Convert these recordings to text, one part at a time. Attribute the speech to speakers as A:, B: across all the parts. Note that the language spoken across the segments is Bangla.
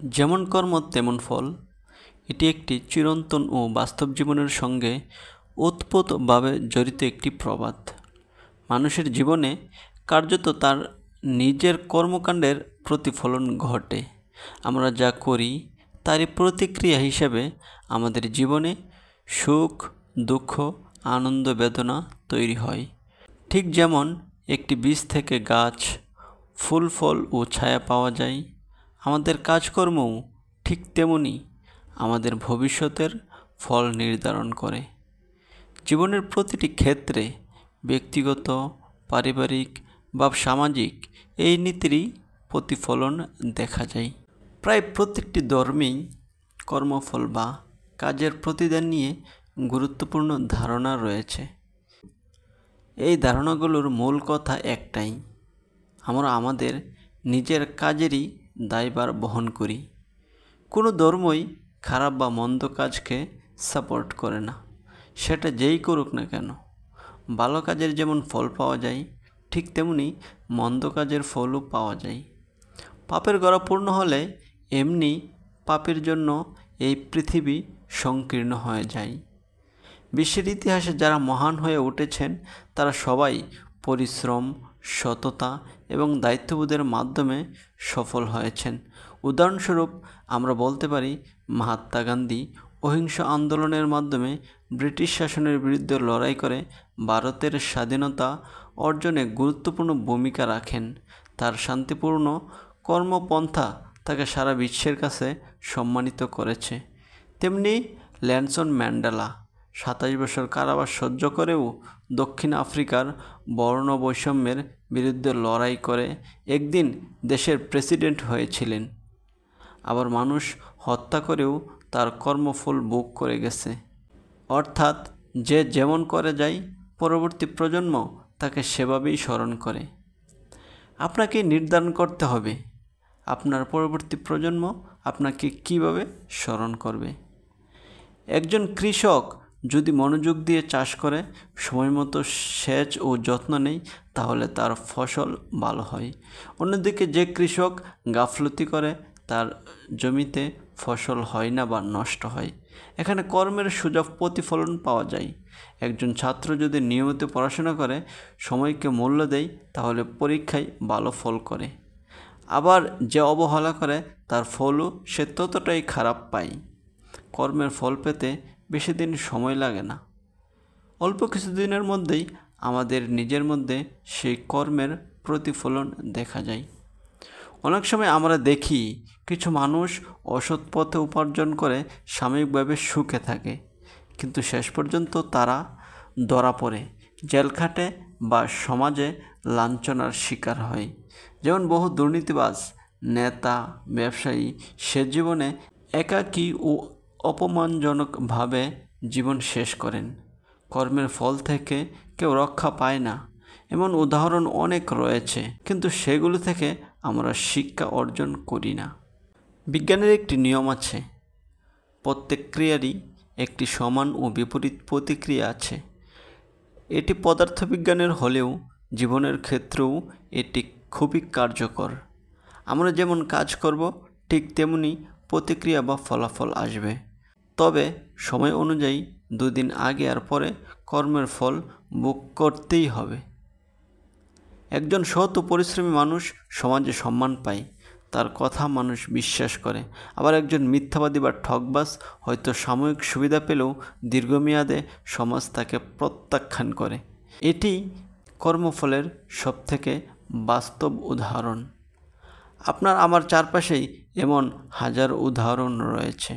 A: যেমন কর্ম তেমন ফল, এটি একটি চিরন্তন ও বাস্তব জীবনের সঙ্গে ওতপ্রোতভাবে জড়িত একটি প্রবাদ। মানুষের জীবনে কার্যত তার নিজের কর্মকাণ্ডের প্রতিফলন ঘটে। আমরা যা করি তারই প্রতিক্রিয়া হিসেবে আমাদের জীবনে সুখ, দুঃখ, আনন্দ, বেদনা তৈরি হয়। ঠিক যেমন একটি বীজ থেকে গাছ, ফুল, ফল ও ছায়া পাওয়া যায়, আমাদের কাজকর্মও ঠিক তেমনি আমাদের ভবিষ্যতের ফল নির্ধারণ করে। জীবনের প্রতিটি ক্ষেত্রে, ব্যক্তিগত, পারিবারিক বা সামাজিক, এই নীতিরই প্রতিফলন দেখা যায়। প্রায় প্রত্যেকটি ধর্মেই কর্মফল বা কাজের প্রতিদান নিয়ে গুরুত্বপূর্ণ ধারণা রয়েছে। এই ধারণাগুলোর মূল কথা একটাই: আমরা আমাদের নিজের কাজেরই দায়ভার বহন করি। কোনো ধর্মই খারাপ বা মন্দ কাজকে সাপোর্ট করে না, সেটা যেই করুক না কেন। ভালো কাজের যেমন ফল পাওয়া যায়, ঠিক তেমনি মন্দ কাজের ফলও পাওয়া যায়। পাপের গড়া পূর্ণ হলে এমনি পাপের জন্য এই পৃথিবী সংকীর্ণ হয়ে যায়। বিশ্বের ইতিহাসে যারা মহান হয়ে উঠেছেন তারা সবাই পরিশ্রম, সততা এবং দায়িত্ববোধের মাধ্যমে সফল হয়েছেন। উদাহরণস্বরূপ আমরা বলতে পারি, মহাত্মা গান্ধী অহিংস আন্দোলনের মাধ্যমে ব্রিটিশ শাসনের বিরুদ্ধে লড়াই করে ভারতের স্বাধীনতা অর্জনে গুরুত্বপূর্ণ ভূমিকা রাখেন। তার শান্তিপূর্ণ কর্মপন্থা তাকে সারা বিশ্বের কাছে সম্মানিত করেছে। তেমনি নেলসন ম্যান্ডেলা 27 বছর কারাবাস সহ্য করেও দক্ষিণ আফ্রিকার বর্ণ বৈষম্যের বিরুদ্ধে লড়াই করে একদিন দেশের প্রেসিডেন্ট হয়েছিলেন। আবার মানুষ হত্যা করেও তার কর্মফল ভোগ করে গেছে। অর্থাৎ যে যেমন করে যায়, পরবর্তী প্রজন্ম তাকে সেভাবেই স্মরণ করে। আপনাকে নির্ধারণ করতে হবে আপনার পরবর্তী প্রজন্ম আপনাকে কিভাবে স্মরণ করবে। একজন কৃষক যদি মনোযোগ দিয়ে চাষ করে, সময় মতো সেচ ও যত্ন নেয়, তাহলে তার ফসল ভালো হয়। অন্যদিকে যে কৃষক গাফলতি করে, তার জমিতে ফসল হয় না বা নষ্ট হয়। এখানে কর্মের সুযোগ প্রতিফলন পাওয়া যায়। একজন ছাত্র যদি নিয়মিত পড়াশোনা করে, সময়কে মূল্য দেয়, তাহলে পরীক্ষায় ভালো ফল করে। আবার যে অবহেলা করে, তার ফলও সে ততটাই খারাপ পায়। কর্মের ফল পেতে বেশি দিন সময় লাগে না। অল্প কিছুদিনের মধ্যেই আমাদের নিজের মধ্যে সেই কর্মের প্রতিফলন দেখা যায়। অনেক সময় আমরা দেখি কিছু মানুষ অসৎ পথে উপার্জন করে সাময়িকভাবে সুখে থাকে, কিন্তু শেষ পর্যন্ত তারা ধরা পড়ে, জেল খাটে বা সমাজে লাঞ্ছনার শিকার হয়। যেমন বহু দুর্নীতিবাজ, নেতা, ব্যবসায়ী সে জীবনে একাকী ও অপমানজনকভাবে জীবন শেষ করেন। কর্মের ফল থেকে কেউ রক্ষা পায় না, এমন উদাহরণ অনেক রয়েছে, কিন্তু সেগুলো থেকে আমরা শিক্ষা অর্জন করি না। বিজ্ঞানের একটি নিয়ম আছে, প্রত্যেক ক্রিয়ারই একটি সমান ও বিপরীত প্রতিক্রিয়া আছে। এটি পদার্থবিজ্ঞানের হলেও জীবনের ক্ষেত্রেও এটি খুবই কার্যকর। আমরা যেমন কাজ করব, ঠিক তেমনি প্রতিক্রিয়া বা ফলাফল আসবে। তবে সময় অনুযায়ী 2 দিন আগে আর পরে কর্মের ফল ভোগ করতেই হবে। একজন সৎ ও পরিশ্রমী মানুষ সমাজে সম্মান পায়, তার কথা মানুষ বিশ্বাস করে। আবার একজন মিথ্যাবাদী বা ঠকবাজ হয়তো সাময়িক সুবিধা পেলেও দীর্ঘমেয়াদে সমাজ তাকে প্রত্যাখ্যান করে। এটি কর্মফলের সবথেকে বাস্তব উদাহরণ। আপনার আমার চারপাশেই এমন হাজার উদাহরণ রয়েছে।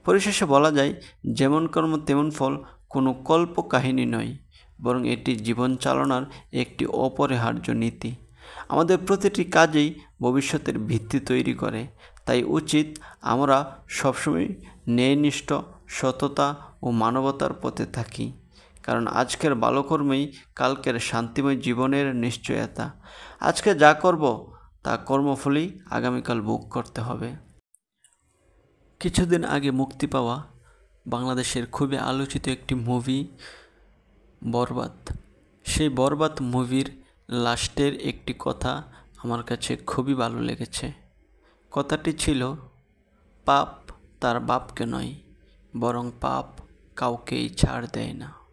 A: পরিশেষে বলা যায়, যেমন কর্ম তেমন ফল কোনো কল্প কাহিনী নয়, বরং এটি জীবন চালনার একটি অপরিহার্য নীতি। আমাদের প্রতিটি কাজেই ভবিষ্যতের ভিত্তি তৈরি করে। তাই উচিত আমরা সবসময় ন্যায়নিষ্ঠ, সততা ও মানবতার পথে থাকি। কারণ আজকের ভালো কর্মই কালকের শান্তিময় জীবনের নিশ্চয়তা। আজকে যা করব তা কর্মফলেই আগামীকাল ভোগ করতে হবে। কিছুদিন আগে মুক্তি পাওয়া বাংলাদেশের খুবই আলোচিত একটি মুভি বরবাদ। সেই বরবাদ মুভির লাস্টের একটি কথা আমার কাছে খুবই ভালো লেগেছে। কথাটি ছিল, পাপ তার বাপকে নয়, বরং পাপ কাউকেই ছাড় দেয় না।